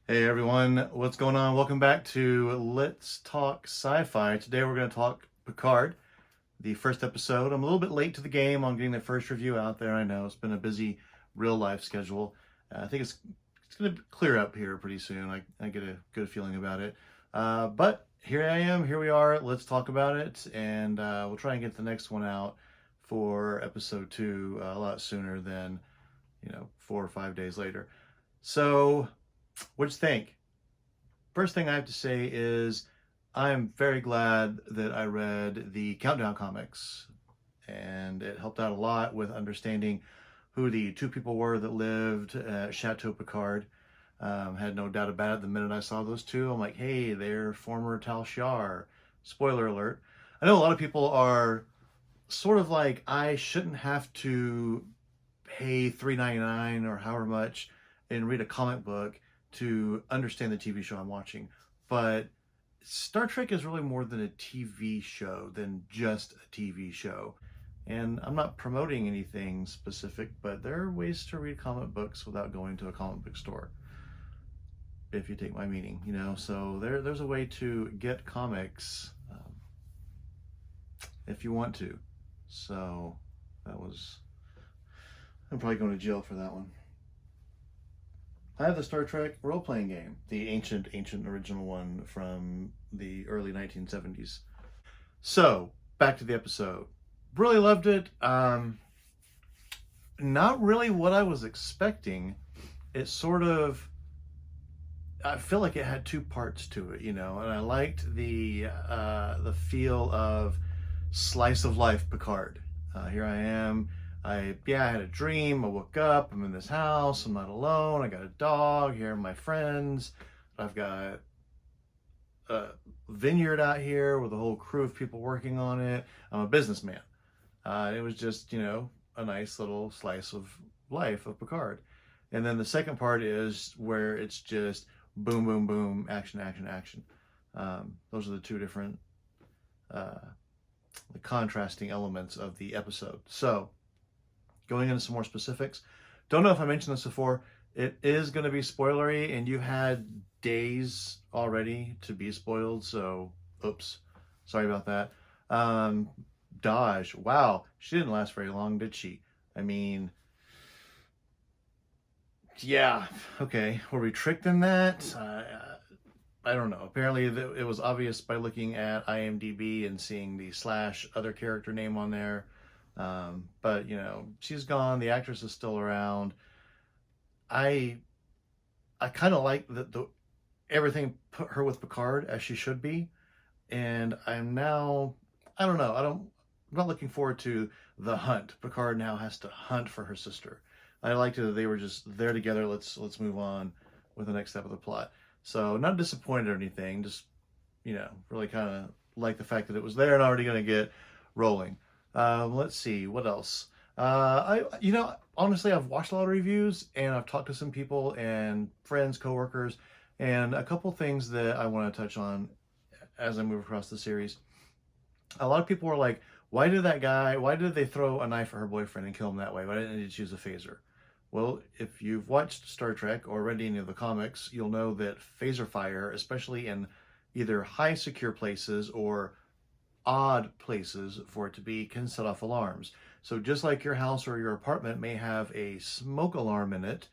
Hey everyone, what's going on? Welcome back to Let's Talk Sci-Fi. Today we're going to talk Picard, the first episode. I'm a little bit late to the game on getting the first review out there. I know it's been a busy real life schedule. I think it's going to clear up here pretty soon. I get a good feeling about it. But here I am. Here we are. Let's talk about it, and we'll try and get the next one out for episode 2 a lot sooner than 4 or 5 days later. So. What'd you think? First thing I have to say is I'm very glad that I read the Countdown comics, and it helped out a lot with understanding who the two people were that lived at Chateau Picard. Had no doubt about it the minute I saw those two. I'm like, hey, they're former Tal Shiar. Spoiler alert. I know a lot of people are sort of like, I shouldn't have to pay $3.99 or however much and read a comic book to understand the TV show I'm watching. But Star Trek is really more than a TV show, than just a TV show. And I'm not promoting anything specific, but there are ways to read comic books without going to a comic book store, if you take my meaning, So there's a way to get comics if you want to. So I'm probably going to jail for that one. I have the Star Trek role-playing game, the ancient original one from the early 1970s. So, back to the episode. Really loved it. Not really what I was expecting. It sort of, I feel like it had two parts to it, and I liked the feel of slice of life Picard. Here I am. I had a dream. I woke up. I'm in this house. I'm not alone. I got a dog. Here are my friends. I've got a vineyard out here with a whole crew of people working on it. I'm a businessman. It was just, a nice little slice of life of Picard. And then the second part is where it's just boom, boom, boom, action, action, action. Those are the two different the contrasting elements of the episode. So, going into some more specifics, don't know if I mentioned this before, it is going to be spoilery, and you've had days already to be spoiled, so oops, sorry about that. Daj, wow, she didn't last very long, did she? I mean, yeah, okay, were we tricked in that? I don't know. Apparently it was obvious by looking at IMDb and seeing the / other character name on there. But she's gone. The actress is still around. I kind of like the everything put her with Picard as she should be, and I'm now, I don't know. I'm not looking forward to the hunt. Picard now has to hunt for her sister. I liked it that they were just there together. Let's move on with the next step of the plot. So not disappointed or anything. Just really kind of like the fact that it was there and already going to get rolling. Let's see, what else? Honestly, I've watched a lot of reviews and I've talked to some people and friends, coworkers, and a couple things that I want to touch on as I move across the series. A lot of people were like, why did they throw a knife at her boyfriend and kill him that way? Why didn't they just use a phaser? Well, if you've watched Star Trek or read any of the comics, you'll know that phaser fire, especially in either high secure places or odd places for it to be, can set off alarms. So just like your house or your apartment may have a smoke alarm in it,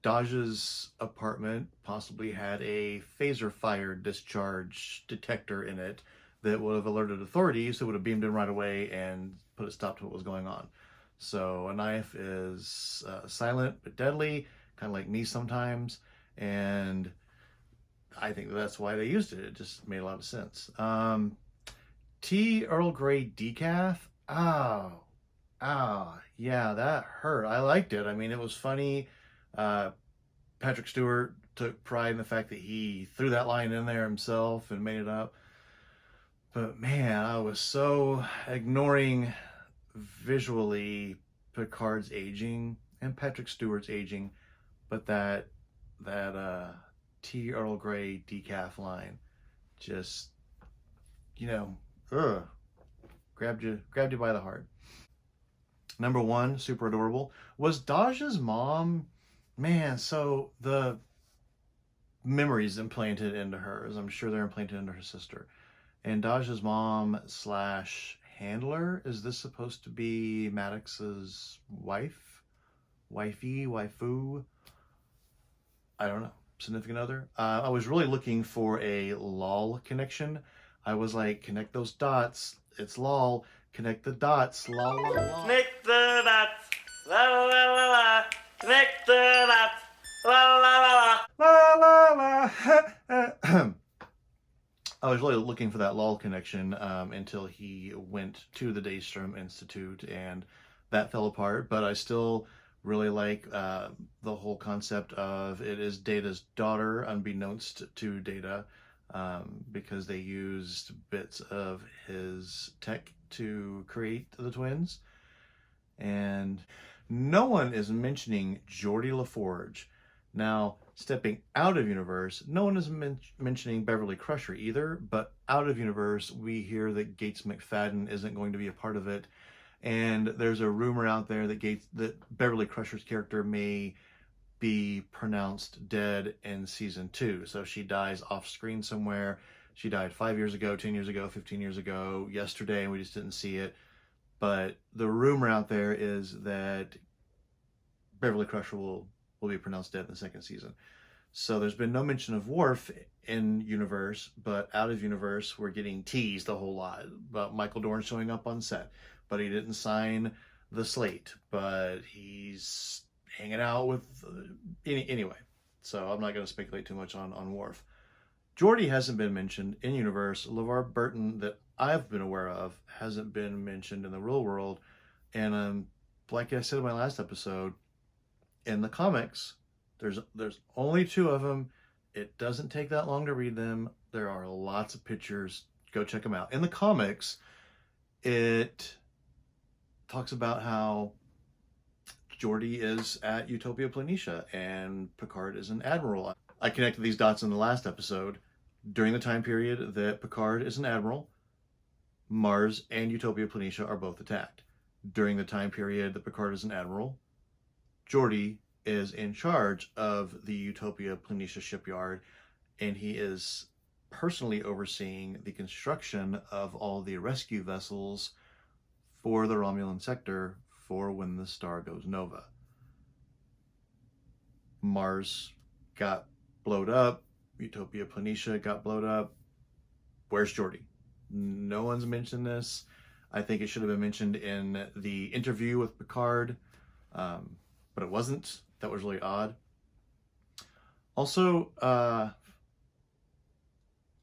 Daj's apartment possibly had a phaser fire discharge detector in it that would have alerted authorities, who would have beamed in right away and put a stop to what was going on. So a knife is silent but deadly, kind of like me sometimes, and I think that's why they used it. It just made a lot of sense. Tea Earl Grey decaf. Yeah, that hurt. I liked it. I mean, it was funny. Patrick Stewart took pride in the fact that he threw that line in there himself and made it up. But man, I was so ignoring visually Picard's aging and Patrick Stewart's aging, but that Tea Earl Grey decaf line just, grabbed you by the heart. Number one, super adorable, was Daj's mom. Man, so memories implanted into her, as I'm sure they're implanted into her sister. And Daj's mom slash handler, is this supposed to be Maddox's wife? Wifey? Waifu? I don't know. Significant other? I was really looking for a lol connection. I was like, connect those dots. It's lol. Connect the dots. Lol, lol, lol. Connect the dots. La la la la la. Connect the dots. La la la la. La la la. I was really looking for that lol connection until he went to the Daystrom Institute, and that fell apart. But I still really like the whole concept of it is Data's daughter, unbeknownst to Data, because they used bits of his tech to create the twins. And no one is mentioning Geordi LaForge. Now, stepping out of universe, no one is mentioning Beverly Crusher either, but out of universe, we hear that Gates McFadden isn't going to be a part of it. And there's a rumor out there that Beverly Crusher's character may be pronounced dead in season 2. So she dies off screen somewhere. She died 5 years ago, 10 years ago, 15 years ago, yesterday, and we just didn't see it. But the rumor out there is that Beverly Crusher will be pronounced dead in the second season. So there's been no mention of Worf in universe, but out of universe, we're getting teased a whole lot about Michael Dorn showing up on set, but he didn't sign the slate, but he's hanging out with anyway. So I'm not going to speculate too much on Worf. Geordi hasn't been mentioned in universe. LeVar Burton, that I've been aware of, hasn't been mentioned in the real world. And like I said in my last episode, in the comics, there's only 2 of them. It doesn't take that long to read them. There are lots of pictures. Go check them out. In the comics, it talks about how Geordi is at Utopia Planitia and Picard is an admiral. I connected these dots in the last episode. During the time period that Picard is an admiral, Mars and Utopia Planitia are both attacked. During the time period that Picard is an admiral, Geordi is in charge of the Utopia Planitia shipyard, and he is personally overseeing the construction of all the rescue vessels for the Romulan sector for when the star goes nova. Mars got blowed up. Utopia Planitia got blowed up. Where's Geordi? No one's mentioned this. I think it should have been mentioned in the interview with Picard, but it wasn't. That was really odd. Also,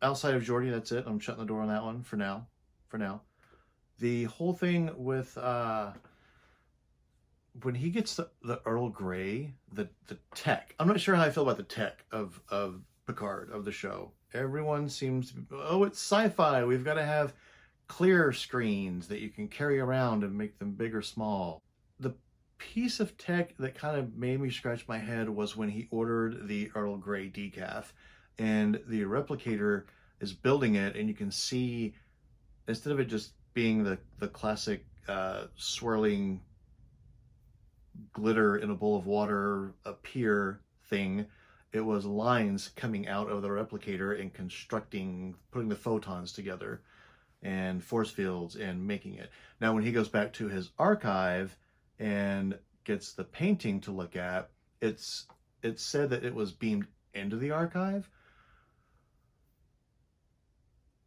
outside of Geordi, that's it. I'm shutting the door on that one for now. The whole thing with when he gets the Earl Grey, the tech. I'm not sure how I feel about the tech of Picard, of the show. Everyone seems to be, oh, it's sci-fi. We've got to have clear screens that you can carry around and make them big or small. The piece of tech that kind of made me scratch my head was when he ordered the Earl Grey decaf, and the replicator is building it, and you can see, instead of it just being the classic swirling glitter in a bowl of water appear thing, it was lines coming out of the replicator and constructing, putting the photons together and force fields and making it. Now, when he goes back to his archive and gets the painting to look at, it's said that it was beamed into the archive.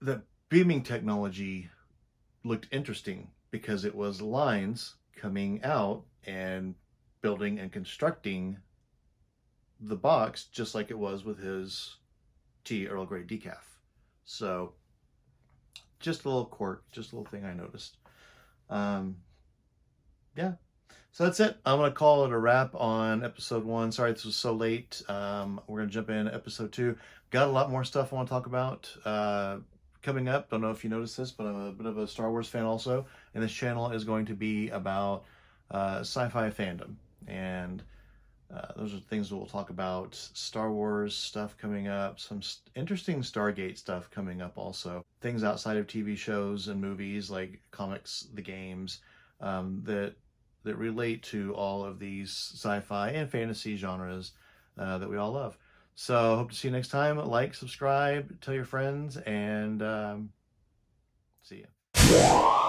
The beaming technology looked interesting because it was lines coming out and building and constructing the box just like it was with his tea Earl Grey decaf. So just a little quirk, just a little thing I noticed. Yeah, so that's it. I'm going to call it a wrap on episode 1. Sorry this was so late. We're going to jump in episode 2. Got a lot more stuff I want to talk about coming up. Don't know if you noticed this, but I'm a bit of a Star Wars fan also. And this channel is going to be about sci-fi fandom. And those are things that we'll talk about. Star Wars stuff coming up. Some interesting Stargate stuff coming up also. Things outside of TV shows and movies like comics, the games, that relate to all of these sci-fi and fantasy genres that we all love. So hope to see you next time. Like, subscribe, tell your friends, and see ya.